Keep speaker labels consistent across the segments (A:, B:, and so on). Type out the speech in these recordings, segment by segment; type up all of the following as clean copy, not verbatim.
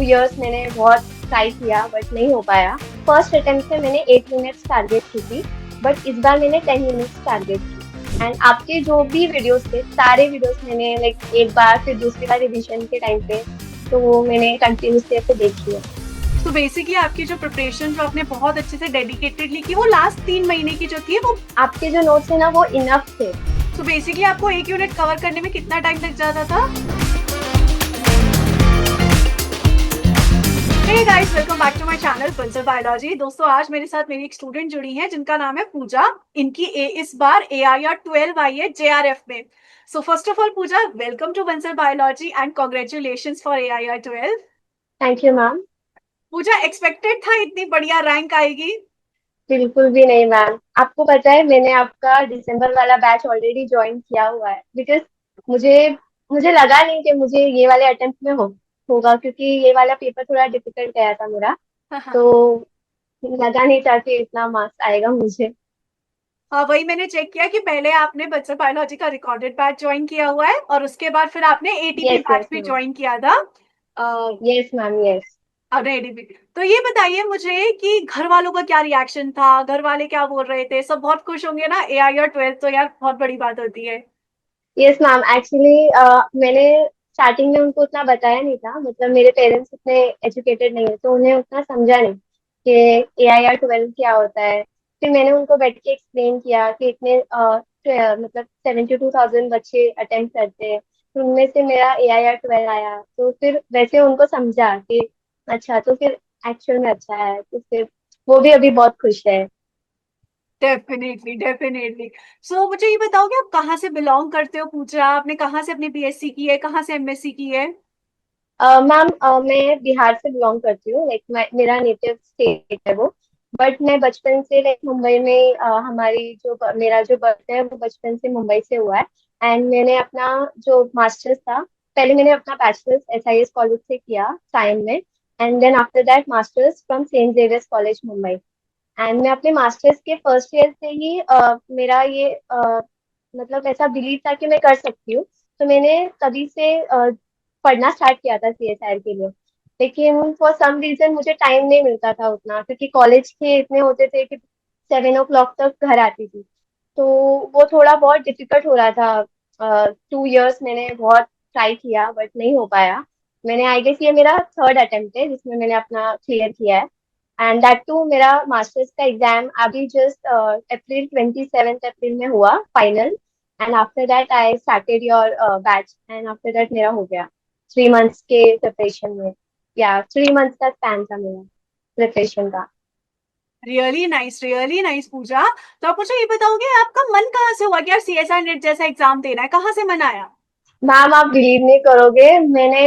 A: 2 years मैंने बहुत try किया बट नहीं हो पाया। फर्स्ट अटेम्प्ट में मैंने 8 मिनट्स टारगेट की थी, बट इस बार मैंने 10 मिनट्स टारगेट की। एंड आपके जो भी वीडियोस थे सारे वीडियोस मैंने लाइक एक बार फिर दूसरी बार रिविजन के टाइम पे तो वो मैंने कंटिन्यूसली ऐसे देखी है।
B: तो बेसिकली आपकी जो प्रिपरेशन जो आपने बहुत अच्छे से डेडिकेटेडली की वो लास्ट 3 महीने की जो थी वो।
A: आपके जो नोट्स है ना वो इनफ थे।
B: तो बेसिकली आपको एक यूनिट कवर करने में कितना टाइम लग जाता था? Hey guys, welcome back to my channel Bansal biology. दोस्तों, आज मेरे साथ मेरी एक स्टूडेंट जुड़ी है जिनका नाम है पूजा। इनकी इस बार AIR 12 आई है JRF में। So first of all Pooja, welcome to Bansal biology and congratulation for AIR 12।
A: Thank you ma'am.
B: Pooja, expected था इतनी बढ़िया रैंक आएगी?
A: बिल्कुल भी नहीं मैम। आपको पता है मैंने आपका दिसंबर वाला बैच ऑलरेडी ज्वाइन किया हुआ है बिकॉज मुझे मुझे लगा नहीं कि मुझे ये वाले अटेम्प्ट में होगा, क्योंकि ये वाला पेपर थोड़ा डिफिकल्ट गया था मेरा। तो लगा नहीं था कि इतना मार्क्स आएगा मुझे।
B: हाँ, वही मैंने चेक किया कि पहले आपने बच्चा बायोलॉजी का रिकॉर्डेड बैच ज्वाइन किया हुआ है और उसके बाद फिर आपने ATP
A: यस
B: बैच
A: यस
B: भी
A: मैम।
B: ज्वाइन किया था।
A: Yes ma'am yes.
B: आपने ATP। तो ये बताइए मुझे कि घर वालों का क्या रिएक्शन था, घर वाले क्या बोल रहे थे? सब बहुत खुश होंगे ना, AIR 12 तो यार बहुत बड़ी बात होती है।
A: यस मैम, एक्चुअली मैंने स्टार्टिंग में उनको उतना बताया नहीं था। मतलब मेरे पेरेंट्स उतने एजुकेटेड नहीं है तो उन्हें उतना समझा नहीं कि AIR 12 क्या होता है। फिर मैंने उनको बैठ के एक्सप्लेन किया कि इतने मतलब 72,000 बच्चे अटेम्प्ट करते हैं, तो उनमें से मेरा AIR 12 आया। तो फिर वैसे उनको समझा कि अच्छा, तो फिर एक्चुअल में अच्छा है, तो फिर वो भी अभी बहुत खुश है।
B: Definitely definitely. सो मुझे ये बताओगे आप कहाँ से बिलोंग करते हो पूजा? आपने कहाँ से अपनी BSc की है, कहाँ से MSc की है?
A: मैम, मैं बिहार से बिलोंग करती हूँ। लाइक मेरा नेटिव स्टेट है वो। बट मैं बचपन से लाइक मुंबई में हमारी जो मेरा जो बर्थ है वो बचपन से मुंबई से हुआ है। एंड मैंने अपना जो मास्टर्स था, पहले मैंने अपना बैचलर्स SIS कॉलेज से किया साइन में। And then after that masters from Saint Xavier's college Mumbai. And मैं अपने मास्टर्स के फर्स्ट ईयर से ही मेरा ये मतलब ऐसा बिलीव था कि मैं कर सकती हूँ। तो मैंने तभी से पढ़ना स्टार्ट किया था CSIR के लिए। लेकिन फॉर सम रीजन मुझे टाइम नहीं मिलता था उतना, क्योंकि कॉलेज के इतने होते थे कि 7 o'clock तक घर आती थी। तो वो थोड़ा बहुत डिफिकल्ट हो रहा था। 2 इयर्स मैंने बहुत ट्राई किया बट नहीं हो पाया। मैंने आई गेस ये मेरा थर्ड अटेम्प्ट है जिसमें मैंने अपना क्लियर किया है। एंड दैट टू मेरा मास्टर्स का एग्जाम अभी जस्ट अप्रैल 27 अप्रैल में हुआ final. And after that I started your batch and after that मेरा हो गया 3 मंथ्स के प्रिपरेशन में। या 3 मंथ्स का स्पैन था मेरा प्रिपरेशन का।
B: रियली नाइस पूजा। तो आप मुझे ये बताओगे आपका मन कहाँ से हुआ कि यार CSI नेट जैसा एग्जाम देना है? कहाँ से मन आया?
A: मैम, आप बिलीव नहीं करोगे, मैंने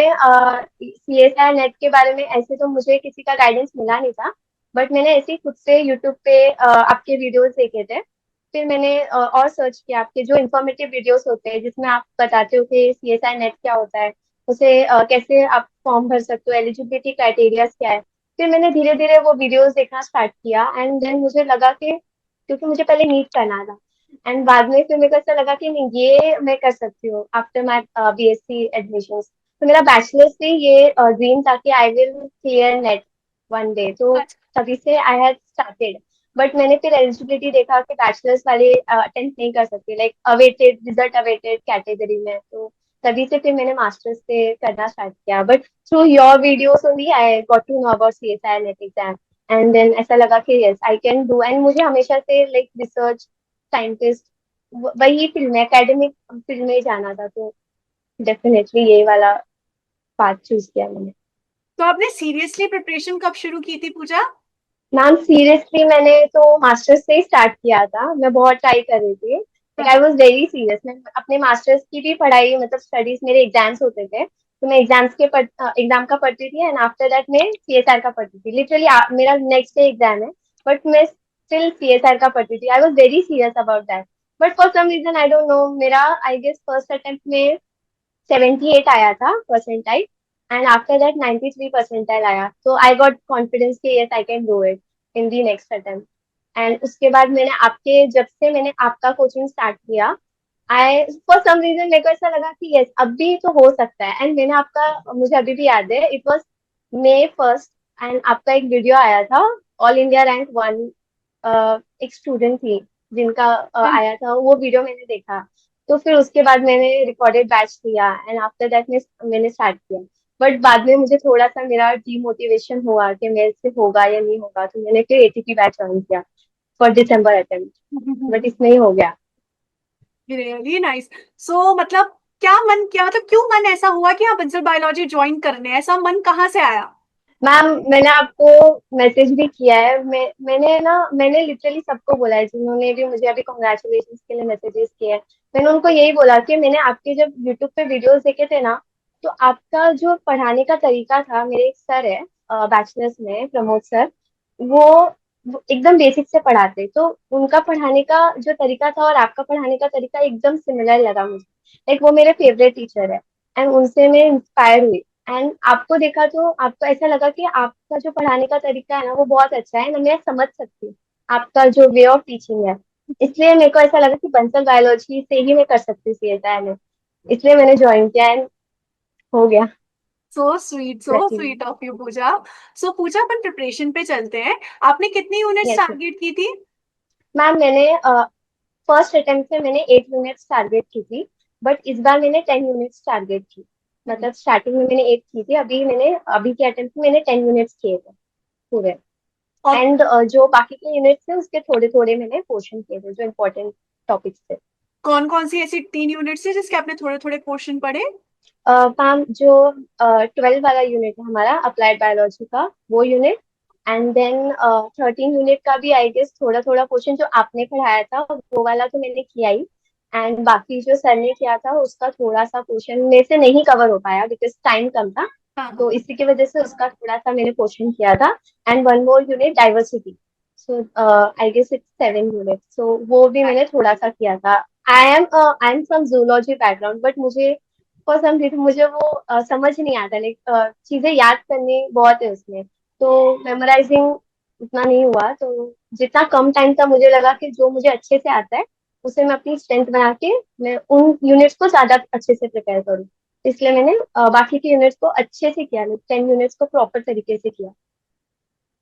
A: CSI नेट के बारे में ऐसे तो मुझे किसी का गाइडेंस मिला नहीं था। बट मैंने ऐसे ही खुद से यूट्यूब पे आपके वीडियोस देखे थे। फिर मैंने और सर्च किया आपके जो इन्फॉर्मेटिव वीडियोस होते हैं जिसमें आप बताते हो कि CSI नेट क्या होता है, उसे कैसे आप फॉर्म भर सकते हो, एलिजिबिलिटी क्राइटेरिया क्या है। फिर मैंने धीरे धीरे वो वीडियोस देखना स्टार्ट किया एंड देन मुझे लगा कि, क्योंकि मुझे पहले नीट करना था एंड बाद में फिर मेरे को ऐसा लगा कि नहीं, ये मैं कर सकती हूँ आफ्टर माई BSc एडमिशन। तो मेरा बैचलर्स से ये ड्रीम था कि I will clear net one day. तो
B: अच्छा।
A: तभी से आई हैड स्टार्टेड। बट मैंने फिर एलिजिबिलिटी देखा कि बैचलर्स वाले अटेम्प्ट नहीं कर सकते, like awaited result, awaited category में। तो तभी से फिर मैंने मास्टर्स से करना स्टार्ट किया। But through your videos only I got to know about CSI NET exam. And then ऐसा लगा कि yes I can do. And मुझे हमेशा से लाइक रिसर्च, साइंटिस्ट, वही फील्ड में, एकेडमिक फील्ड में ही जाना था। तो डेफिनेटली ये वाला पाथ चूज किया मैंने।
B: तो आपने सीरियसली प्रिपरेशन कब शुरू की थी पूजा?
A: मैम, सीरियसली मैंने तो मास्टर्स से ही स्टार्ट किया था। मैं बहुत ट्राई कर रही थी, like I was very serious. मैं अपने मास्टर्स की भी पढ़ाई, मतलब स्टडीज, मेरे एग्जाम्स होते थे तो मैं एग्जाम का पढ़ती थी एंड आफ्टर दैट मैं CSR का पढ़ती थी। लिटरली मेरा नेक्स्ट डे एग्जाम है बट मैं स्टिल CSR का पढ़ती थी। I was very serious about that. But for some reason I don't know, मेरा आई गेस फर्स्ट अटेम्प्ट में 78 आया था percentile. And after that 93 percentile आया। तो आई गॉट कॉन्फिडेंस कि yes I can do it in the next attempt. And उसके बाद जब से मैंने आपका कोचिंग स्टार्ट किया, आई फॉर सम रीजन मेरे को ऐसा लगा कि यस अब भी तो हो सकता है। एंड मैंने आपका, मुझे अभी भी याद है, it was May 1st, and आपका एक वीडियो आया था, ऑल इंडिया रैंक 1। एक स्टूडेंट थी जिनका आया था, वो वीडियो मैंने देखा। तो फिर उसके बाद मैंने रिकॉर्डेड बैच लिया, एंड आफ्टर दैट मैंने स्टार्ट किया। बट बाद में मुझे थोड़ा सा मेरा डीमोटिवेशन हुआ कि मेरे से होगा या नहीं होगा, तो मैंने फिर एटीपी बैच ज्वाइन किया फॉर दिसंबर अटेम्प्ट। बट इसमें ही हो गया।
B: Really nice. सो मतलब क्या मन किया, मतलब क्यों मन ऐसा हुआ कि आप बंसल बायोलॉजी ज्वाइन करने, ऐसा मन कहाँ से आया?
A: मैम, मैंने आपको मैसेज भी किया है। मैंने लिटरली सबको बोला है जिन्होंने भी मुझे अभी कॉन्ग्रेचुलेशन के लिए मैसेजेस किए हैं। मैंने उनको यही बोला कि मैंने आपके जब यूट्यूब पे वीडियोस देखे थे ना, तो आपका जो पढ़ाने का तरीका था, मेरे एक सर है बैचलर्स में, प्रमोद सर। वो, वो एकदम बेसिक से पढ़ाते, तो उनका पढ़ाने का जो तरीका था और आपका पढ़ाने का तरीका एकदम सिमिलर लगा मुझे। लाइक वो मेरे फेवरेट टीचर है, एंड उनसे मैं इंस्पायर हुई। एंड आपको देखा तो आपको ऐसा लगा कि आपका जो पढ़ाने का तरीका है ना, वो बहुत अच्छा है ना, मैं समझ सकती हूँ आपका जो वे ऑफ टीचिंग है। इसलिए मेरे को ऐसा लगा कि बंसल बायोलॉजी से ही मैं कर सकती हूँ CSIR में। इसलिए मैंने ज्वाइन किया, एंड हो गया।
B: So
A: lucky.
B: Sweet of you Pooja. So Pooja, अपन प्रिपरेशन पे चलते हैं। आपने कितनी यूनिट्स
A: यस
B: टारगेट की थी?
A: मैम, मैंने फर्स्ट अटेम्प्ट में मैंने 8 यूनिट्स टारगेट की थी। बट इस बार मैंने 10 यूनिट्स टारगेट की। मतलब स्टार्टिंग में मैंने 8 की थी, अभी के अटेम्प्ट में मैंने 10 यूनिट्स किए थे पूरे।
B: और
A: एंड जो बाकी के यूनिट्स थे उसके थोड़े थोड़े मैंने पोर्शन किए थे, जो इम्पोर्टेंट टॉपिक्स थे।
B: कौन कौन सी ऐसी 3 यूनिट्स थी जिसके आपने थोड़े थोड़े पोर्शन पढ़े?
A: मैम, जो 12 वाला यूनिट है हमारा अप्लाइड बायोलॉजी का, वो यूनिट। एंड देन 13 यूनिट का भी आई गेस थोड़ा थोड़ा पोर्शन जो आपने पढ़ाया था, वो वाला तो मैंने किया ही। एंड बाकी जो सर ने किया था उसका थोड़ा सा पोर्शन मेरे से नहीं कवर हो पाया, बिकॉज टाइम कम था।
B: हाँ
A: तो
B: हाँ।
A: इसी की वजह से उसका थोड़ा सा मैंने पोर्शन किया था। And one more unit diversity. So I guess it's 7 unit, so वो भी मैंने थोड़ा सा किया था। I am from zoology background, but मुझे फॉर सम रीजन मुझे वो समझ नहीं आता। लाइक चीजें याद करनी बहुत है उसमें, तो मेमोराइजिंग उतना नहीं हुआ। तो जितना कम टाइम था, मुझे लगा कि जो मुझे अच्छे से आता है उसे मैं अपनी स्ट्रेंथ बना के मैं उन यूनिट्स को ज्यादा अच्छे से प्रिपेयर करूँ। इसलिए मैंने बाकी के यूनिट्स को अच्छे से किया, 10 यूनिट्स को प्रॉपर तरीके से किया।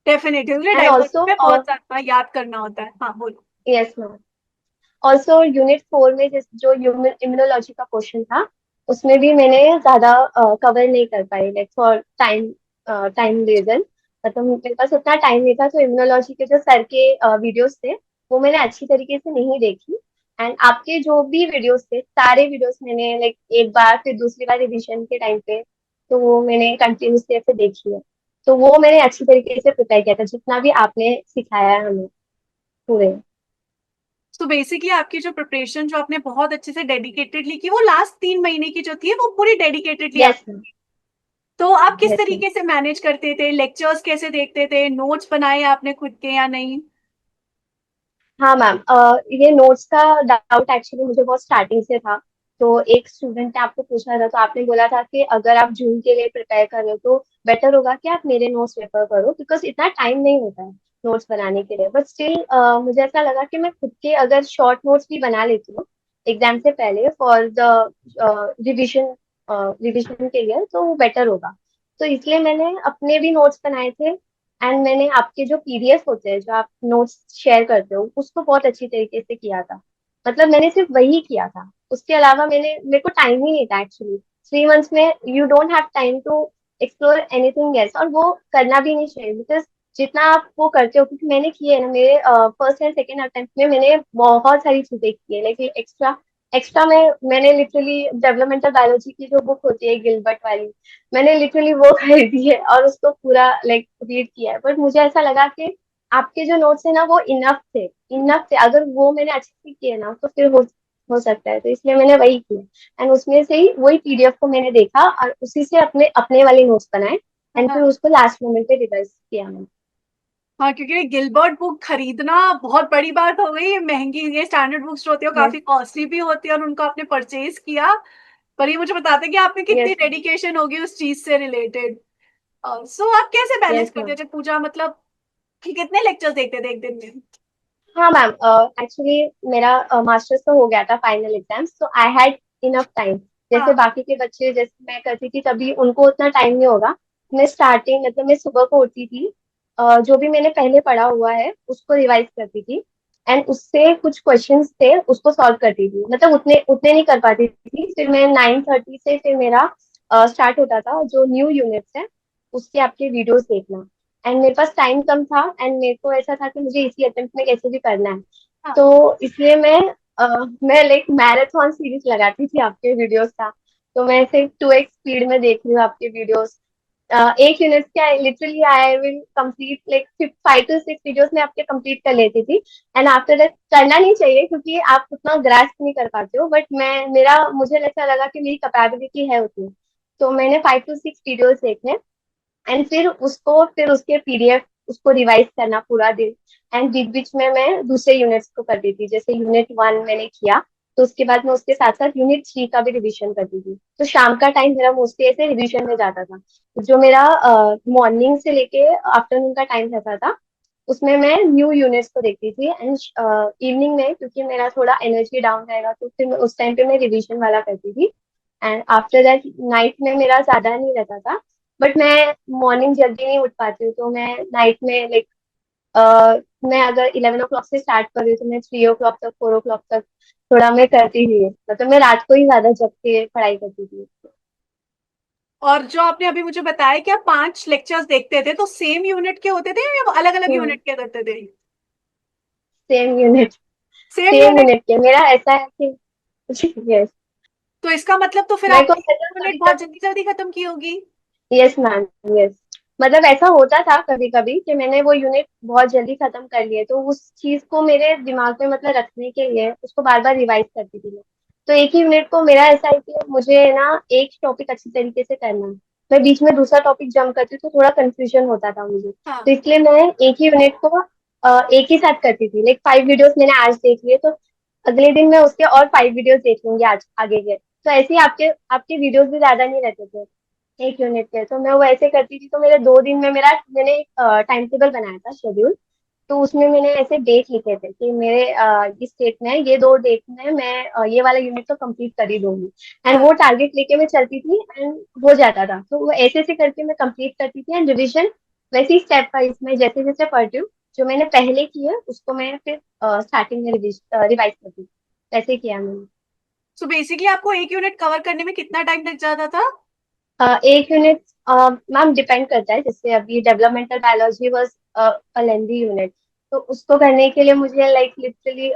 B: डेफिनेटली
A: एंड
B: डाइवर्सिटी
A: ऑल्सो,
B: में बहुत ज्यादा याद करना होता है। हाँ बोलो।
A: यस मैम, ऑल्सो यूनिट 4 में जो इम्यूनोलॉजी का क्वेश्चन था, उसमें भी मैंने ज्यादा कवर नहीं कर पाई, लाइक फॉर टाइम रीजन। मतलब मेरे पास उतना टाइम नहीं था, तो इम्यूनोलॉजी के जो सर के वीडियोस थे, वो मैंने अच्छी तरीके से नहीं देखी। एंड आपके जो भी वीडियोस थे, सारे वीडियोस मैंने लाइक एक बार फिर दूसरी बार रिविजन के टाइम पे, तो वो मैंने कंटिन्यूसली ऐसे देखी है। तो वो मैंने अच्छी तरीके से प्रिपेयर किया था, जितना भी आपने सिखाया है हमें पूरे।
B: तो बेसिकली आपकी जो प्रिपरेशन जो आपने बहुत अच्छे से डेडिकेटेडली की, वो लास्ट 3 महीने की जो थी वो पूरी डेडिकेटेडली आप,
A: यस मैम।
B: तो आप किस
A: यस मैम।
B: तरीके से मैनेज करते थे? लेक्चर्स कैसे देखते थे? नोट्स बनाए आपने खुद के या नहीं?
A: हाँ मैम, ये नोट्स का डाउट एक्चुअली मुझे बहुत स्टार्टिंग से था। तो एक स्टूडेंट ने आपको पूछा था, तो आपने बोला था कि अगर आप जून के लिए प्रिपेयर कर रहे हो तो बेटर होगा कि आप मेरे नोट्स रेफर करो, बिकॉज इतना टाइम नहीं होता है नोट्स बनाने के लिए। बट स्टिल मुझे ऐसा लगा कि मैं खुद के अगर शॉर्ट नोट्स भी बना लेती हूँ एग्जाम से पहले फॉर द रिविजन रिविजन के लिए, तो वो बेटर होगा। तो इसलिए मैंने अपने भी नोट्स बनाए थे। एंड मैंने आपके जो PDF होते हैं, जो आप नोट्स शेयर करते हो, उसको बहुत अच्छी तरीके से किया था। मतलब मैंने सिर्फ वही किया था, उसके अलावा मेरे को टाइम ही नहीं था एक्चुअली। 3 मंथ्स में you don't have time to explore anything else, और वो करना भी नहीं चाहिए, बिकॉज जितना आप वो करते हो, क्योंकि मैंने किए है ना, मेरे फर्स्ट एंड सेकेंड अटेम्प्ट में मैंने बहुत सारी चीजें की है, लाइक एक्स्ट्रा एक्स्ट्रा मैंने लिटरली डेवलपमेंटल बायोलॉजी की जो बुक होती है गिलबर्ट वाली, मैंने लिटरली वो खरीदी है और उसको पूरा लाइक रीड किया है। बट मुझे ऐसा लगा कि आपके जो नोट्स है ना, वो इनफ थे। अगर वो मैंने अच्छे से किए ना, तो फिर हो सकता है। तो इसलिए मैंने वही किया, एंड उसमें से ही वही PDF को मैंने देखा और उसी से अपने अपने वाले नोट्स बनाए। एंड फिर
B: हाँ
A: उसको लास्ट मोमेंट पे रिवाइज किया मैंने।
B: हाँ, क्योंकि गिलबर्ट बुक खरीदना बहुत बड़ी बात हो गई। महंगी, ये स्टैंडर्ड बुक्स जो होती है वो
A: यस।
B: काफी कॉस्टली भी होती है, और उनको आपने परचेज किया। पर ये मुझे बताते हैं कि आप में कितनी
A: यस।
B: डेडिकेशन होगी उस चीज से रिलेटेड। सो आप कैसे बैलेंस
A: यस
B: करते
A: मैम।
B: थे पूजा, मतलब कि कितने लेक्चर्स देखते थे एक दिन में?
A: हाँ मैम, एक्चुअली मेरा मास्टर्स तो हो गया था फाइनल एग्जाम्स, तो आई हैड इनफ टाइम। जैसे
B: हाँ
A: बाकी के बच्चे, जैसे मैं करती थी तभी, उनको उतना टाइम नहीं होगा। मैं स्टार्टिंग मतलब मैं सुबह को उठती थी, जो भी मैंने पहले पढ़ा हुआ है उसको रिवाइज करती थी, एंड उससे कुछ क्वेश्चंस थे उसको सॉल्व करती थी। मतलब उतने उतने नहीं कर पाती थी। फिर मैं 9:30 से फिर मेरा स्टार्ट होता था जो न्यू यूनिट्स है उसके आपके वीडियोस देखना। एंड मेरे पास टाइम कम था एंड मेरे को ऐसा था कि मुझे इसी अटेम्प्ट में कैसे भी करना है।
B: हाँ।
A: तो इसलिए मैं लाइक मैराथन सीरीज लगाती थी आपके वीडियोस का। तो मैं ऐसे 2x स्पीड में देख रही हूँ आपके वीडियोस। एक यूनिट क्या literally I will complete like 5 to 6 videos में आपके कंप्लीट कर लेती थी। एंड आफ्टर दैट करना नहीं चाहिए क्योंकि आप उतना ग्रास्प नहीं कर पाते हो, बट मैं मेरा मुझे ऐसा लगा कि मेरी कैपेबिलिटी है उतनी। तो मैंने 5 to 6 वीडियोस देखे एंड फिर उसके पीडीएफ उसको रिवाइज करना पूरा दिन। एंड बीच बीच में मैं दूसरे यूनिट्स को करती थी, जैसे यूनिट 1 मैंने किया तो उसके बाद मैं उसके साथ साथ यूनिट 3 का भी रिवीजन करती थी। तो शाम का टाइम मेरा मोस्टली ऐसे रिवीजन में जाता था। जो मेरा मॉर्निंग से लेके आफ्टरनून का टाइम रहता था उसमें मैं न्यू यूनिट्स को देखती थी। एंड इवनिंग में क्योंकि मेरा थोड़ा एनर्जी डाउन रहेगा तो फिर उस टाइम पे मैं रिवीजन वाला करती थी। एंड आफ्टर दैट नाइट में मेरा ज्यादा नहीं रहता था, बट मैं मॉर्निंग जल्दी नहीं उठ पाती हूँ तो मैं नाइट में लाइक मैं अगर 11 o'clock से स्टार्ट कर रही हूँ तो मैं 3 o'clock तक 4 o'clock तक थोड़ा मैं करती ही हूँ। मतलब मैं रात को ही ज्यादा जग के पढ़ाई करती थी।
B: और जो आपने अभी मुझे बताया कि आप 5 लेक्चर्स देखते थे, तो सेम यूनिट के होते थे या अलग अलग
A: हम्म।
B: यूनिट के करते थे?
A: Same unit.
B: Same
A: same
B: unit.
A: Unit के मेरा ऐसा है कि यस।
B: तो इसका मतलब तो फिर
A: मेरे को
B: आपने
A: ऐसा
B: यूनिट
A: कभी
B: बहुत
A: कभी,
B: जल्दी जल्दी खत्म की होगी।
A: Yes ma'am, yes. मतलब ऐसा होता था कभी कभी कि मैंने वो यूनिट बहुत जल्दी खत्म कर लिए तो उस चीज को मेरे दिमाग में मतलब रखने के लिए उसको बार बार रिवाइज करती थी मैं। तो एक ही यूनिट को मेरा ऐसा है कि मुझे ना एक टॉपिक अच्छी तरीके से करना है। मैं बीच में दूसरा टॉपिक जंप करती तो थोड़ा कंफ्यूजन होता था मुझे, तो
B: हाँ।
A: इसलिए मैं एक ही यूनिट को एक ही साथ करती थी। लाइक 5 वीडियोस मैंने आज देख लिए तो अगले दिन मैं उसके और 5 वीडियोस देख लूंगी आज आगे के। तो ऐसे ही आपके आपके वीडियोस भी ज्यादा नहीं रहते थे एक यूनिट के। तो मैं वो ऐसे करती थी तो मेरे 2 दिन में मैंने एक टाइम टेबल बनाया था, शेड्यूल। तो उसमें मैंने ऐसे डेट लिखे थे कि मेरे इस डेट में ये 2 डेट में मैं ये वाला यूनिट तो कंप्लीट कर ही दूंगी। एंड
B: हाँ।
A: वो टारगेट लेके मैं चलती थी एंड हो जाता था। तो वो ऐसे ऐसे करके मैं कंप्लीट करती थी एंड रिविजन वैसे ही स्टेप वाइज मैं जैसे जैसे पढ़ती हूँ जो मैंने पहले की है उसको मैं फिर स्टार्टिंग में रिवाइज करती हूँ। वैसे किया मैंने।
B: सो बेसिकली आपको एक यूनिट कवर करने में कितना टाइम लग जाता था?
A: एक यूनिट मैम डिपेंड करता है। जैसे अभी developmental biology was a lengthy unit, तो उसको करने के लिए मुझे लाइक लिटरली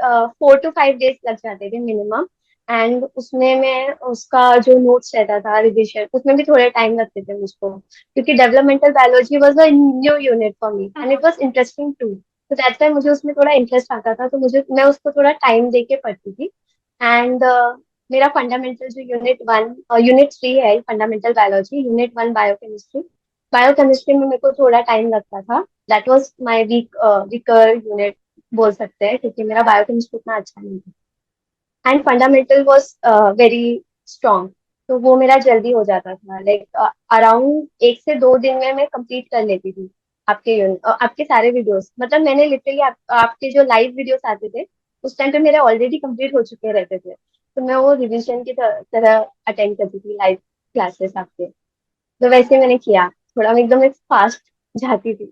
A: 4 to 5 डेज लग जाते थे मिनिमम। एंड उसमें मैं उसका जो नोट्स रहता था रिविजन उसमें भी थोड़े टाइम लगते थे मुझको क्योंकि developmental biology was a new unit for me and
B: हाँ।
A: It was interesting too. तो दैट्स व्हाई मुझे उसमें थोड़ा इंटरेस्ट आता था तो मुझे मैं उसको थोड़ा टाइम दे के पढ़ती थी। एंड मेरा फंडामेंटल जो यूनिट 3 है fundamental biology, unit 1 biochemistry. Biochemistry में मेरे को थोड़ा टाइम लगता था। That was my weaker unit बोल सकते हैं क्योंकि मेरा बायोकेमिस्ट्री उतना अच्छा नहीं था। And fundamental was very strong, तो वो मेरा जल्दी हो जाता था। लाइक अराउंड 1 से 2 दिन में मैं कंप्लीट कर लेती थी आपके सारे वीडियोस। मतलब मैंने लिटरली आपके जो लाइव वीडियोस आते थे उस टाइम पे मेरे ऑलरेडी कंप्लीट हो चुके रहते थे, तो मैं वो रिवीजन की तरह अटेंड करती थी लाइव क्लासेस आपके। तो वैसे मैंने किया, थोड़ा मैं एकदम फास्ट जाती थी।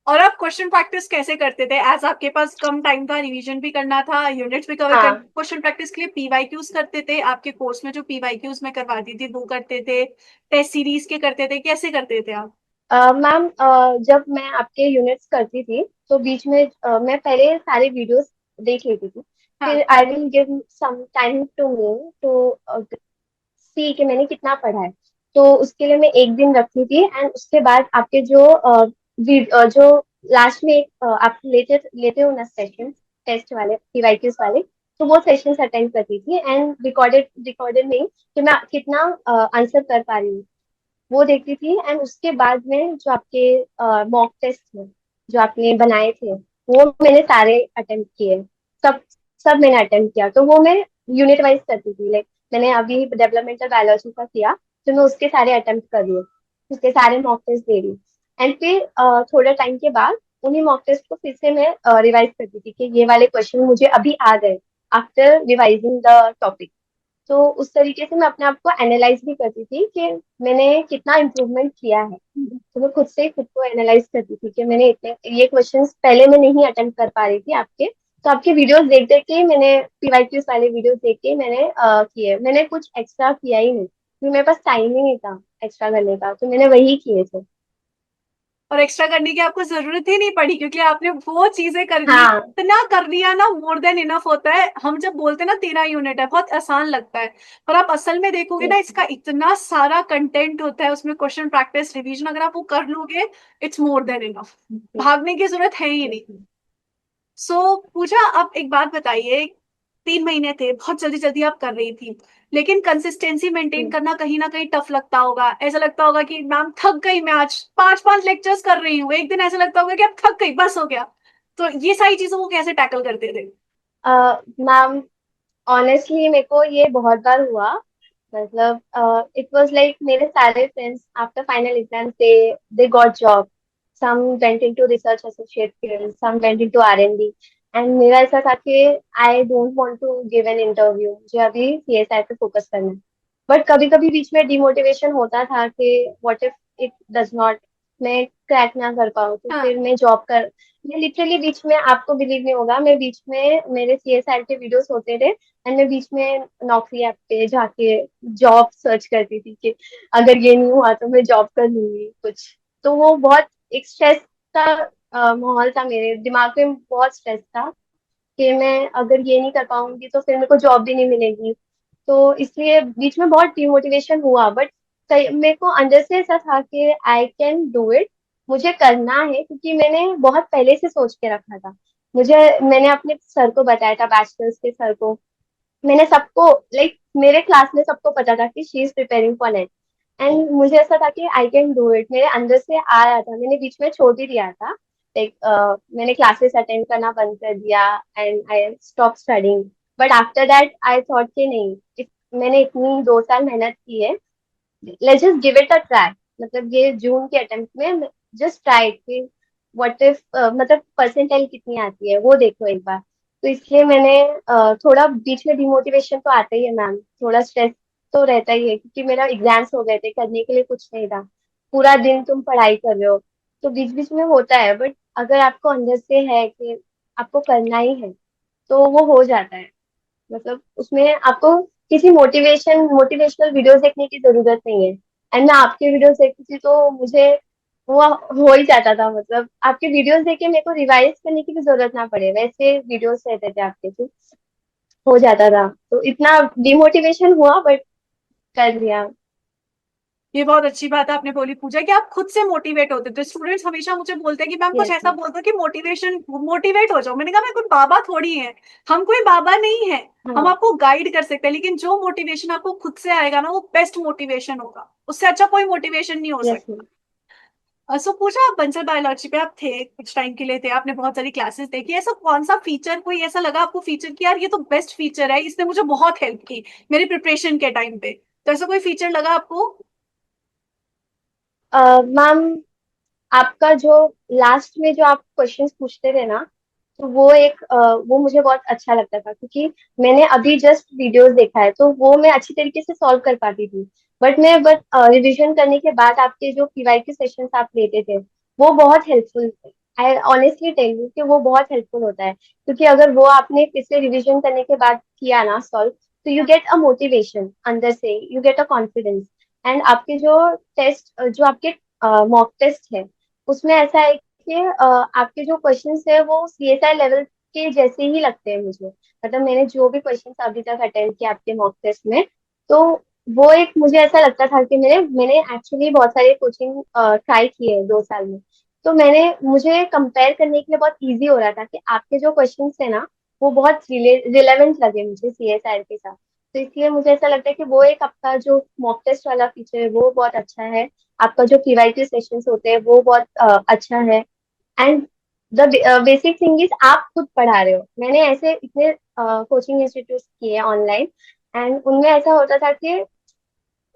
B: और आप क्वेश्चन प्रैक्टिस कैसे करते थे? एज आपके पास कम टाइम था, रिवीजन भी करना था, यूनिट्स भी कवर करना,
A: हाँ
B: क्वेश्चन प्रैक्टिस के लिए पीवाईक्यूज करते थे? आपके कोर्स में जो पीवाईक्यूज मैं करवाती थी वो करते थे? टेस्ट सीरीज के करते थे? कैसे करते थे आप?
A: मैम, जब मैं आपके यूनिट्स करती थी तो बीच में मैं पहले सारे वीडियोस देख लेती थी। फिर
B: हाँ।
A: I will give some time to me to see कि मैंने कितना पढ़ा है। तो उसके लिए मैं एक दिन रखती थी एंड उसके बाद आपके जो लास्ट में आप लेते लेते हो ना सेशन टेस्ट वाले पीवाईक्यूज वाले, तो वो सेशंस अटेंड करती थी एंड रिकॉर्डेड रिकॉर्डेड में कि मैं कितना आंसर कर पा रही हूँ वो देखती थी। एंड उसके बाद में जो आपके मॉक टेस्ट थे जो आपने बनाए थे वो मैंने सारे अटेम्प्ट किए। सब सब मैंने अटेम्प्ट किया तो वो मैं यूनिट वाइज करती थी। लाइक मैंने अभी डेवलपमेंटल बायोलॉजी का किया तो मैं उसके सारे अटेम्प्ट कर रही हूँ, उसके सारे मॉक टेस्ट दे रही हूँ। एंड फिर थोड़े टाइम के बाद उन्हीं मॉक टेस्ट को फिर से मैं रिवाइज करती थी कि ये वाले क्वेश्चन मुझे अभी आ गए आफ्टर रिवाइजिंग द टॉपिक। तो उस तरीके से मैं अपने आप को एनालाइज भी करती थी कि मैंने कितना इम्प्रूवमेंट किया है। तो मैं खुद से ही खुद को एनालाइज करती थी कि मैंने इतने ये क्वेश्चंस पहले मैं नहीं अटेम्प्ट कर पा रही थी आपके, तो आपके वीडियोस देख देख के ही मैंने पीवाईक्यूज वाले वीडियोस देख के ही मैंने किए। मैंने कुछ एक्स्ट्रा किया ही नहीं क्योंकि मेरे पास टाइम ही नहीं था एक्स्ट्रा करने का, तो मैंने वही किए थे।
B: और एक्स्ट्रा करने की आपको जरूरत ही नहीं पड़ी क्योंकि आपने वो चीजें कर ली,
A: हाँ।
B: इतना कर लिया ना, मोर देन इनफ होता है। हम जब बोलते हैं ना 13 यूनिट है, बहुत आसान लगता है, पर आप असल में देखोगे ना
A: यस।
B: इसका इतना सारा कंटेंट होता है उसमें, क्वेश्चन प्रैक्टिस रिवीजन अगर आप वो कर लोगे, इट्स मोर देन इनफ। भागने की जरूरत है ही नहीं। सो पूजा, आप एक बात बताइए, 3 महीने थे, बहुत जल्दी जल्दी आप कर रही थी, लेकिन कंसिस्टेंसी मेंटेन करना कहीं ना कहीं टफ लगता होगा। ऐसा लगता होगा कि मैम थक गई, मैं आज 5 5 लेक्चर्स कर रही हूँ, एक दिन ऐसा लगता होगा कि अब थक गई, बस हो गया। तो ये सारी चीजों को कैसे टैकल करते थे?
A: मैम, ऑनेस्टली मेरे को ये बहुत बार हुआ। मतलब इट वाज लाइक मेरे सारे friends after final exams they got job. Some went into research associate field, some went into R and D. And मेरा ऐसा था कि I don't want to give an interview, मुझे अभी सीएसआई पे फोकस करना है। बट कभी कभी बीच में डिमोटिवेशन होता था कि what if it does not, मैं क्रैक ना कर पाऊँ तो
B: हाँ।
A: फिर मैं जॉब कर। मैं लिटरली बीच में, आपको बिलीव नहीं होगा, मैं बीच में मेरे सीएसआई के वीडियोस होते थे एंड मैं बीच में नौकरी ऐप पे जाके जॉब सर्च करती थी कि अगर ये नहीं हुआ तो मैं जॉब कर लूंगी कुछ। तो वो बहुत एक स्ट्रेस का माहौल था, मेरे दिमाग में बहुत स्ट्रेस था कि मैं अगर ये नहीं कर पाऊंगी तो फिर मेरे को जॉब भी नहीं मिलेगी। तो इसलिए बीच में बहुत डिमोटिवेशन हुआ, बट मेरे को अंदर से ऐसा था कि आई कैन डू इट, मुझे करना है, क्योंकि मैंने बहुत पहले से सोच के रखा था। मुझे, मैंने अपने सर को बताया था, बैचलर्स के सर को, मैंने सबको, लाइक मेरे क्लास में सबको पता था कि she is preparing for net. And मुझे ऐसा था कि आई कैन डू इट, मेरे अंदर से आ रहा था। मैंने बीच में छोड़ भी दिया था, लाइक मैंने क्लासेस अटेंड करना बंद कर दिया and I stop studying. But after that I thought कि नहीं, मैंने इतनी 2 साल मेहनत की है, let's just give it a try. मतलब ये जून के अटेम्प्ट में जस्ट ट्राई कि व्हाट इफ, मतलब परसेंटाइल कितनी आती है वो देखो एक बार। तो इसलिए मैंने थोड़ा बीच में डिमोटिवेशन तो आता ही है मैम, थोड़ा स्ट्रेस तो रहता ही है, क्योंकि मेरा एग्जाम्स हो गए थे, करने के लिए कुछ नहीं था, पूरा दिन तुम पढ़ाई कर रहे हो, तो बीच बीच में होता है। बट अगर आपको अंदर से है कि आपको करना ही है तो वो हो जाता है। मतलब उसमें आपको किसी मोटिवेशनल वीडियोस देखने की जरूरत नहीं है। एंड मैं आपके वीडियोस देखती थी तो मुझे वो हो ही जाता था। मतलब आपके वीडियोस देख के मेरे को रिवाइज करने की भी जरूरत ना पड़े, वैसे वीडियोस रहते थे आपके, तो हो जाता था। तो इतना डिमोटिवेशन हुआ बट कर लिया।
B: ये बहुत अच्छी बात आपने बोली पूजा कि आप खुद से मोटिवेट होते थे। स्टूडेंट्स हमेशा मुझे बोलते हैं कि मैम कुछ
A: यस।
B: ऐसा बोल दो कि मोटिवेशन मोटिवेट हो जाओ। मैंने कहा मैं कोई बाबा थोड़ी है, हम कोई बाबा नहीं है, हम
A: हाँ।
B: आपको गाइड कर सकते हैं, लेकिन जो मोटिवेशन आपको खुद से आएगा ना वो बेस्ट मोटिवेशन होगा, उससे अच्छा कोई मोटिवेशन नहीं हो
A: यस
B: सकता। सो पूछा, आप बंसल बायोलॉजी पे आप थे, कुछ टाइम के लिए थे, आपने बहुत सारी क्लासेस देखी, ऐसा कौन सा फीचर, कोई ऐसा लगा आपको फीचर कि यार ये तो बेस्ट फीचर है, इसने मुझे बहुत हेल्प की मेरी प्रिपरेशन के टाइम पे? तो ऐसा कोई फीचर लगा आपको?
A: मैम, आपका जो लास्ट में जो आप क्वेश्चंस पूछते थे ना, तो वो एक वो मुझे बहुत अच्छा लगता था, क्योंकि मैंने अभी जस्ट वीडियोस देखा है तो वो मैं अच्छी तरीके से सॉल्व कर पाती थी। बट रिवीजन करने के बाद आपके जो पीवाईक्यू सेशंस आप लेते थे वो बहुत हेल्पफुल थे। आई ऑनेस्टली टेल यू कि वो बहुत हेल्पफुल होता है, क्योंकि अगर वो आपने फिर से रिवीजन करने के बाद किया ना सॉल्व, तो यू गेट अ मोटिवेशन अंदर से, you get a confidence. And आपके जो टेस्ट, जो आपके मॉक टेस्ट है, उसमें ऐसा है कि आपके जो क्वेश्चंस है वो सीएसआई लेवल के जैसे ही लगते हैं मुझे। मतलब मैंने जो भी क्वेश्चंस अभी तक अटेंड किया आपके मॉक टेस्ट में, तो वो एक मुझे ऐसा लगता था कि मैंने मैंने एक्चुअली बहुत सारे कोचिंग ट्राई किए हैं 2 साल में। तो मुझे कंपेयर करने के लिए बहुत इजी हो रहा था कि आपके जो क्वेश्चंस है ना वो बहुत रिलेवेंट लगे मुझे सीएसआई के साथ। तो इसलिए मुझे ऐसा लगता है कि वो एक आपका जो मॉक टेस्ट वाला फीचर है वो बहुत अच्छा है। आपका जो पीवाईक्यू सेशंस होते हैं वो बहुत अच्छा है। And the basic thing is आप खुद पढ़ा रहे हो। मैंने ऐसे इतने कोचिंग इंस्टीट्यूट किए ऑनलाइन, एंड उनमें ऐसा होता था कि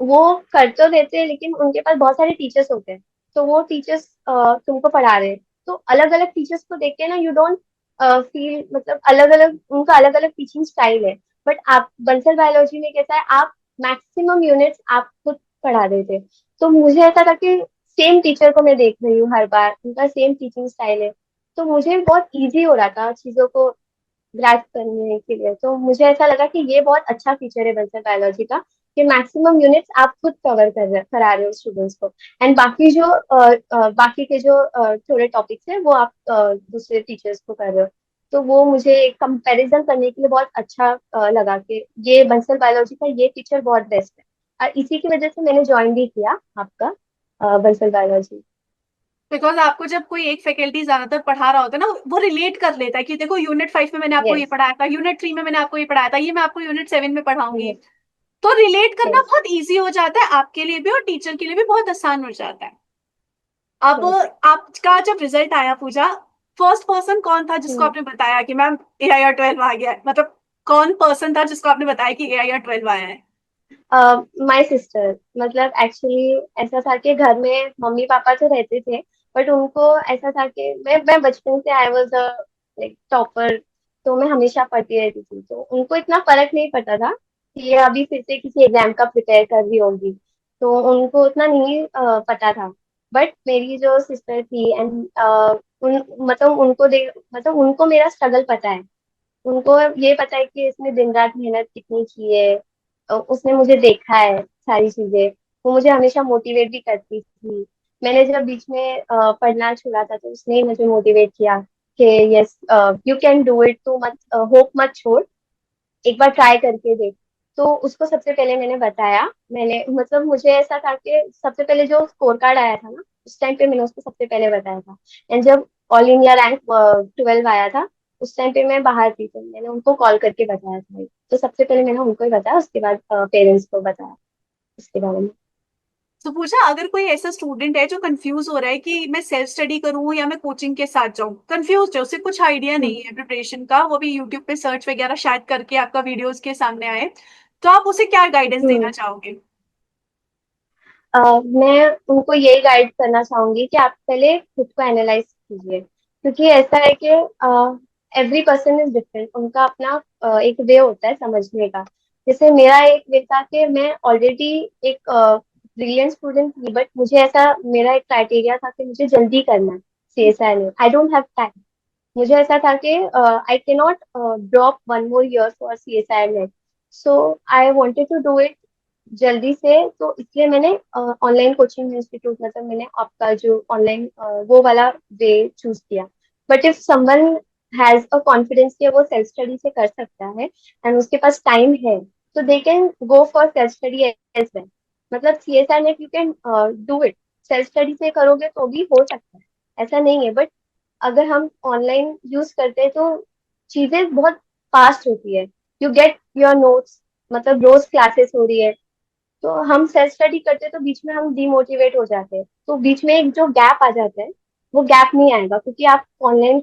A: वो कर तो देते हैं लेकिन उनके पास बहुत सारे टीचर्स होते हैं, तो वो टीचर्स तुमको पढ़ा रहे हैं, तो अलग अलग टीचर्स को देख के ना यू डोंट फील, मतलब अलग अलग उनका अलग अलग टीचिंग स्टाइल है। बट आप बंसल बायोलॉजी में कैसा है, आप मैक्सिमम यूनिट्स आप खुद पढ़ा देते। तो मुझे ऐसा था कि सेम टीचर को मैं देख रही हूँ हर बार, उनका सेम टीचिंग स्टाइल है, तो मुझे बहुत इजी हो रहा था चीजों को ग्रैस्प करने के लिए। तो मुझे ऐसा लगा कि ये बहुत अच्छा फीचर है बंसल बायोलॉजी का, कि मैक्सिमम यूनिट्स आप खुद कवर करा रहे हो स्टूडेंट्स को, एंड बाकी जो बाकी के जो थोड़े टॉपिक्स हैं वो आप दूसरे टीचर्स को कर रहे हो। तो वो मुझे कंपैरिजन करने के लिए बहुत अच्छा लगा कि ये बंसल बायोलॉजी का ये टीचर बहुत बेस्ट है, और इसी की वजह से मैंने ज्वाइन भी किया आपका बंसल बायोलॉजी।
B: बिकॉज आपको जब कोई एक फैकल्टी ज्यादातर पढ़ा रहा होता है ना, वो रिलेट कर लेता है कि देखो यूनिट 5 में मैंने आपको ये
A: यस।
B: पढ़ाया था, यूनिट 3 में मैंने आपको ये पढ़ाया था, ये मैं आपको यूनिट 7 में पढ़ाऊंगी। तो रिलेट करना
A: यस।
B: बहुत इजी हो जाता है आपके लिए भी और टीचर के लिए भी बहुत आसान हो जाता है। अब
A: यस।
B: आपका जब रिजल्ट आया पूजा, फर्स्ट पर्सन कौन था जिसको आपने बताया कि मैम AIR 12 आ गया है? मतलब कौन पर्सन था जिसको आपने बताया कि AIR 12 आया है?
A: माय सिस्टर, मतलब एक्चुअली ऐसा था कि घर में मम्मी पापा तो रहते थे, बट उनको ऐसा था कि मैं बचपन से I was a like topper, तो मैं हमेशा पढ़ती रहती थी, तो उनको इतना फर्क नहीं पड़ता था कि ये अभी फिर से किसी एग्जाम का प्रिपेयर कर रही होगी, तो उनको उतना नहीं पता था। बट मेरी जो सिस्टर थी एंड उन मतलब उनको दे मतलब उनको मेरा स्ट्रगल पता है, उनको ये पता है कि इसने दिन रात मेहनत कितनी की है। उसने मुझे देखा है सारी चीजें, वो मुझे हमेशा मोटिवेट भी करती थी। मैंने जब बीच में पढ़ना छोड़ा था तो उसने ही मुझे मोटिवेट किया कि yes you can do it, तो मत होप मत छोड़, एक बार ट्राई करके देख। तो उसको सबसे पहले मैंने बताया, मैंने मतलब मुझे ऐसा था कि सबसे पहले जो स्कोर कार्ड आया था ना, उस टाइम पे मैंने उसको सबसे पहले बताया था। एंड जब ऑल इंडिया रैंक 12 आया था, उस टाइम पे मैं बाहर थी, तो मैंने उनको कॉल करके बताया था। तो सबसे पहले मैंने उनको ही बताया, उसके बाद पेरेंट्स को बताया इसके बारे में।
B: तो पूछा, अगर कोई ऐसा स्टूडेंट है जो कंफ्यूज हो रहा है कि मैं सेल्फ स्टडी करूं या मैं कोचिंग के साथ जाऊं, कंफ्यूज है, उसे कुछ आइडिया
A: हम्म।
B: नहीं है प्रिपरेशन का, वो भी यूट्यूब पे सर्च वगैरह शायद करके आपका वीडियोस के सामने आए, तो आप उसे क्या गाइडेंस देना
A: हम्म।
B: चाहोगे?
A: मैं उनको यही गाइड करना चाहूंगी कि आप पहले खुद को एनालाइज कीजिए, क्योंकि ऐसा है कि एवरी पर्सन इज डिफरेंट, उनका अपना एक वे होता है समझने का। जैसे मेरा एक वे था कि मैं ऑलरेडी एक ब्रिलियंट स्टूडेंट थी, बट मुझे ऐसा मेरा एक क्राइटेरिया था कि मुझे जल्दी करना है CSI में, आई डोंट हैव टाइम। मुझे ऐसा था कि I can not drop 1 more year for CSI net, so I wanted to do it जल्दी से। तो इसलिए मैंने ऑनलाइन कोचिंग इंस्टीट्यूट, मतलब मैंने आपका जो ऑनलाइन वो वाला वे चूज किया। But if someone has a confidence कि वो सेल्फ स्टडी से कर सकता है एंड उसके पास टाइम है, तो they can go for self study as well. मतलब CSI net you can do it, self study से करोगे तो भी हो सकता है, ऐसा नहीं है। बट अगर हम ऑनलाइन यूज करते हैं तो चीजें बहुत फास्ट होती है, यू गेट योर नोट्स, मतलब रोज क्लासेस हो रही है। तो हम सेल्फ स्टडी करते हैं तो बीच में हम डिमोटिवेट हो जाते हैं, तो बीच में एक जो गैप आ जाता है, वो गैप नहीं आएगा, क्योंकि आप ऑनलाइन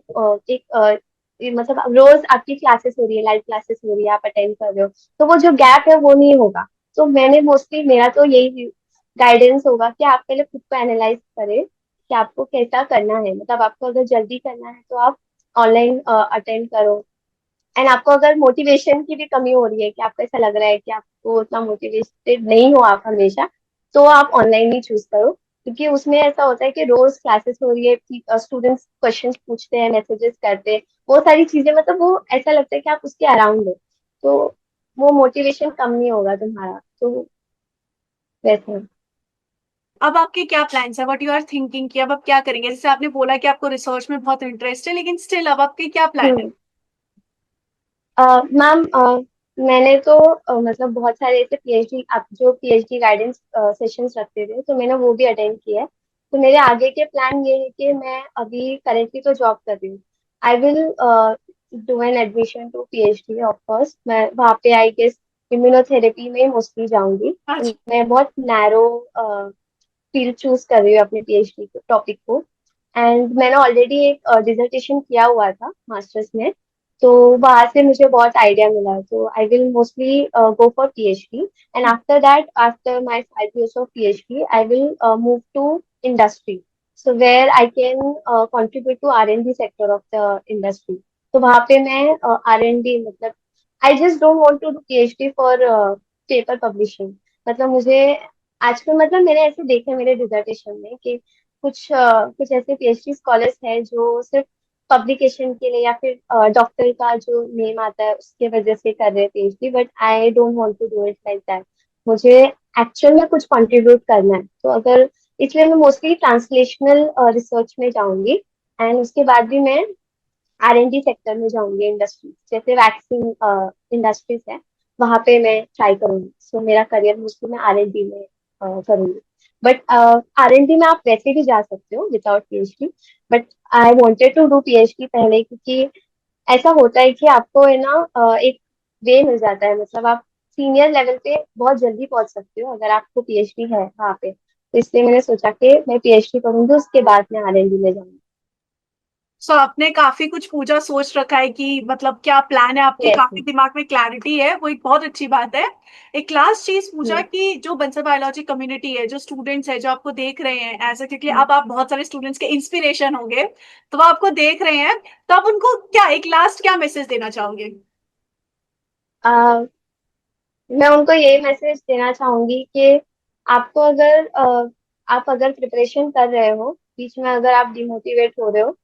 A: एक मतलब रोज आपकी क्लासेस हो रही है, लाइव क्लासेस हो रही है, आप अटेंड कर रहे हो, तो वो जो गैप है वो नहीं होगा। तो मैंने मोस्टली मेरा तो यही गाइडेंस होगा कि आप पहले खुद को एनालाइज करें कि आपको कैसा करना है। मतलब आपको अगर जल्दी करना है तो आप ऑनलाइन अटेंड करो, एंड आपको अगर मोटिवेशन की भी कमी हो रही है कि आपको ऐसा लग रहा है कि आपको उतना मोटिवेटेड नहीं हो आप हमेशा, तो आप ऑनलाइन ही चूज करो, क्योंकि उसमें ऐसा होता है कि रोज क्लासेस हो रही है, स्टूडेंट्स क्वेश्चंस पूछते हैं, मैसेजेस करते हैं, वो सारी चीजें, मतलब वो ऐसा लगता है कि आप उसके अराउंड हो, तो वो मोटिवेशन कम नहीं होगा तुम्हारा, तो वैसे।
B: अब आपके क्या प्लान्स है, व्हाट यू आर थिंकिंग कि अब आप क्या करेंगे? जैसे आपने बोला कि आपको रिसर्च में बहुत इंटरेस्ट है, लेकिन स्टिल अब आपके क्या प्लान है?
A: हम्म। मैम मैंने तो मतलब बहुत सारे ऐसे PhD, आप जो PhD गाइडेंस सेशंस रखते थे, तो मैंने वो भी अटेंड किया है। तो मेरे आगे के प्लान ये है कि मैं अभी करेंटली तो जॉब कर रही हूँ, I will do an admission to PhD। Of course मैं वहाँ पे आई गेस इम्यूनोथेरेपी में मोस्टली जाऊंगी, तो
B: अच्छा।
A: मैं बहुत नैरो फील्ड चूज कर रही हूँ अपने PhD टॉपिक को। एंड मैंने ऑलरेडी एक डिसर्टेशन किया हुआ था मास्टर्स में, तो वहां से मुझे बहुत आइडिया मिला, तो I will mostly go for PhD। And after that, after my 5 years of PhD, I will move to industry, so where I can contribute to R&D sector of the industry. तो वहां पे मैं R&D, मतलब I just don't want to do PhD for paper publishing. मतलब मुझे आजकल, मतलब मैंने ऐसे देखे मेरे डिसर्टेशन में कि कुछ ऐसे पीएचडी स्कॉलर्स हैं जो सिर्फ पब्लिकेशन के लिए या फिर डॉक्टर का जो नेम आता है उसके वजह से कर रहे हैं PhD, but I don't want to do it like that. मुझे एक्चुअल में कुछ कंट्रीब्यूट करना है, तो अगर, इसलिए मैं मोस्टली ट्रांसलेशनल रिसर्च में जाऊंगी। एंड उसके बाद भी मैं R&D सेक्टर में जाऊंगी, इंडस्ट्री जैसे वैक्सीन इंडस्ट्रीज है, वहां पे मैं ट्राई करूंगी। सो मेरा करियर मोस्टली मैं R&D में करूंगी। बट R&D में आप वैसे भी जा सकते हो without PhD, but I wanted to do PhD पहले, क्योंकि ऐसा होता है कि आपको है ना एक वे मिल जाता है, मतलब आप सीनियर लेवल पे बहुत जल्दी पहुंच सकते हो अगर आपको पीएचडी है वहाँ पे। तो इसलिए मैंने सोचा कि मैं पीएचडी करूंगी, उसके बाद मैं R&D में जाऊंगी।
B: सो आपने काफी कुछ पूजा सोच रखा है कि मतलब क्या प्लान है आपके,
A: यस।
B: काफी दिमाग में क्लैरिटी है, वो एक बहुत अच्छी बात है। एक लास्ट चीज पूछा कि जो बंसल बायोलॉजी कम्युनिटी है, जो स्टूडेंट्स है जो आपको देख रहे हैं ऐसे, क्योंकि अब आप बहुत सारे स्टूडेंट्स के इंस्पिरेशन होंगे, तो वो आपको देख रहे हैं, तो आप उनको क्या एक लास्ट क्या मैसेज देना चाहोगे?
A: मैं उनको यही मैसेज देना चाहूंगी कि आपको अगर आप अगर प्रिपरेशन कर रहे हो, बीच में अगर आप डिमोटिवेट हो रहे हो,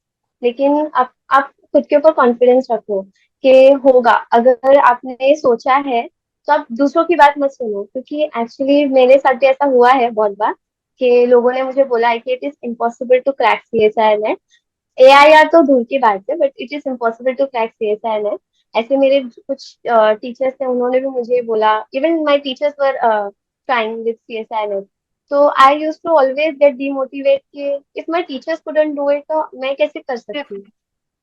A: लेकिन आप खुद के ऊपर कॉन्फिडेंस रखो कि होगा। अगर आपने सोचा है तो आप दूसरों की बात मत सुनो, क्योंकि एक्चुअली मेरे साथ भी ऐसा हुआ है बहुत बार कि लोगों ने मुझे बोला है कि it is impossible to crack CSIR। AIR तो दूर की बात है, but it is impossible to crack CSIR। ऐसे मेरे कुछ टीचर्स थे, उन्होंने भी मुझे बोला, even my teachers were trying with CSIR। तो I use to always get demotivate कि if my teachers couldn't do it तो मैं कैसे कर सकती हूँ।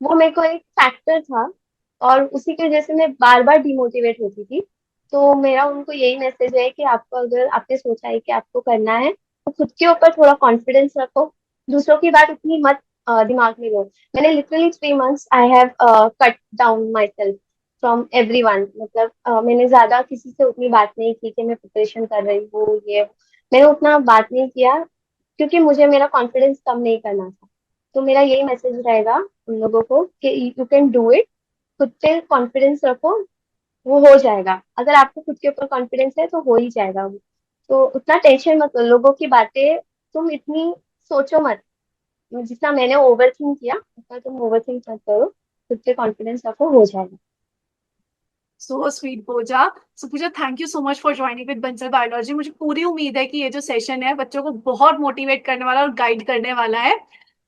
A: वो मेरे को एक फैक्टर था, और उसी की वजह से मैं बार बार डिमोटिवेट होती थी। तो मेरा उनको यही मैसेज है कि आपको, अगर आपने सोचा है कि आपको करना है, तो खुद के ऊपर थोड़ा कॉन्फिडेंस रखो। दूसरों की बात उतनी मत दिमाग में लो। मैंने literally 3 months I have cut down my self from every one. मतलब मैंने ज्यादा किसी से उतनी बात नहीं की कि मैं प्रिपरेशन कर रही हूँ ये मैंने उतना बात नहीं किया, क्योंकि मुझे मेरा कॉन्फिडेंस कम नहीं करना था। तो मेरा यही मैसेज रहेगा उन लोगों को कि यू कैन डू इट। खुद पे कॉन्फिडेंस रखो, वो हो जाएगा। अगर आपको खुद के ऊपर कॉन्फिडेंस है तो हो ही जाएगा वो। तो उतना टेंशन मत लो, लोगों की बातें तुम इतनी सोचो मत। जितना मैंने ओवर थिंक किया उतना तुम ओवर थिंक मत करो, खुद पे कॉन्फिडेंस रखो, हो जाएगा।
B: So sweet Pooja. So Pooja, thank you so much for joining with Bansal biology. मुझे पूरी उम्मीद है कि ये जो सेशन है बच्चों को बहुत मोटिवेट करने वाला और गाइड करने वाला है।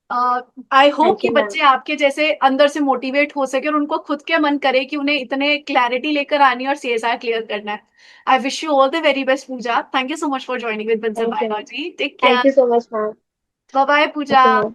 B: आई होप
A: थैंक
B: कि
A: यू मैम।
B: बच्चे आपके जैसे अंदर से मोटिवेट हो सके और उनको खुद के मन करे कि उन्हें इतने क्लैरिटी लेकर आनी है और CSR क्लियर करना है। I wish you all the very best Pooja. Thank you so much for joining with Bansal
A: thank you ma'am.
B: Biology. Take
A: thank
B: care.
A: You so much ma'am.
B: Bye bye
A: thank
B: Pooja.
A: You ma'am.